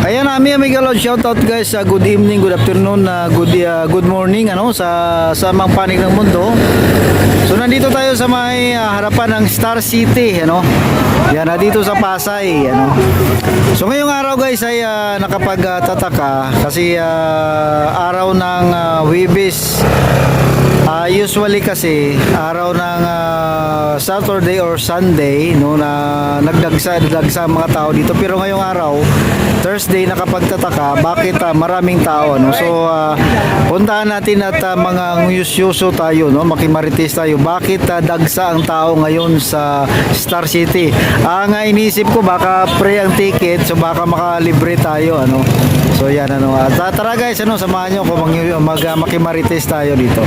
Ayan, may galon shoutout guys. Good evening, good afternoon, good morning sa mga panig ng mundo. So nandito tayo sa may harapan ng Star City, Yan, dito sa Pasay, So ngayong araw guys ay nakapagtataka kasi araw ng Huwebes. Usually kasi araw ng Saturday or Sunday na nagdagsa ang mga tao dito, pero ngayong araw Thursday nakapagtataka bakit maraming tao, So puntahan natin at mga ngusyuso tayo, makimarites tayo bakit dagsa ang tao ngayon sa Star City. Ang inisip ko baka free ang ticket, so baka makalibre tayo, So yan, tara guys, samahan nyo ko makimarites tayo dito.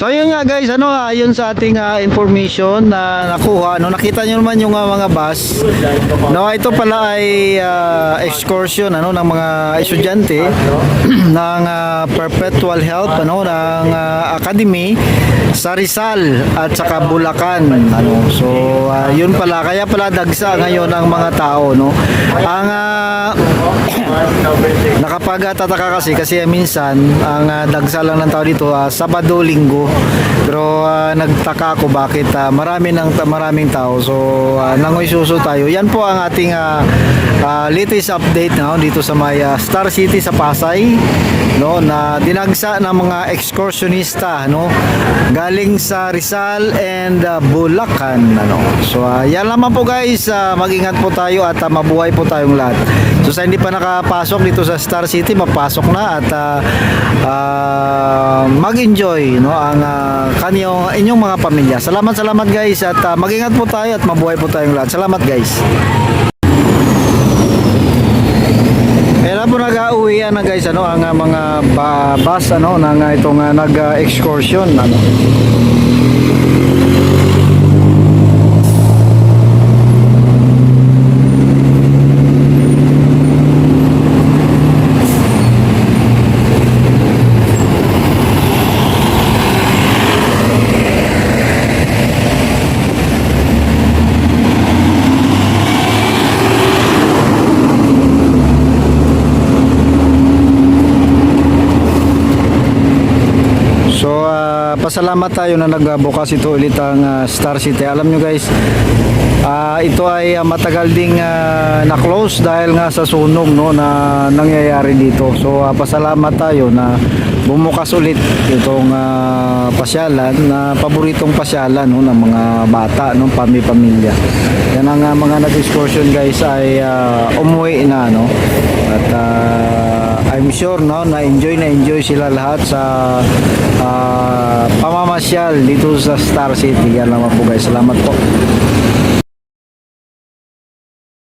So ayun nga guys, ayon sa ating information na nakuha, nakita nyo naman yung mga bus. Ito pala ay excursion ng mga estudyante ng Perpetual Health ng Academy sa Rizal at saka Bulacan. So yun pala, kaya pala dagsa ngayon ang mga tao, no. Ang nakapagtataka kasi minsan ang dagsa lang ng tao dito Sabado, Linggo. Pero nagtaka ako bakit maraming tao. So nangoy suso tayo. Yan po ang ating latest update dito sa may Star City sa Pasay, no, na dinagsa ng mga excursionista, no, galing sa Rizal and Bulacan, So yan lamang po guys, mag-ingat po tayo at mabuhay po tayong lahat. So sa hindi pa nakapasok dito sa Star City, mapasok na at mag-enjoy, no, ang inyong mga pamilya. Salamat guys at mag-ingat po tayo at mabuhay po tayong lahat. Salamat guys. Kaya po nag-uwian na guys ang mga bus ng itong nag-excursion pasalamat tayo na nagbukas ito ulit ang Star City. Alam nyo guys, ito ay matagal ding na-close dahil nga sa sunog, no, na nangyayari dito. So pasalamat tayo na bumukas ulit itong pasyalan na paboritong pasyalan, no, ng mga bata, no, pamilya. Yan ang mga nag-excursion guys ay umuwi na, no, at I'm sure, no, na-enjoy sila lahat sa pamamasyal dito sa Star City. Yan naman po guys. Salamat po.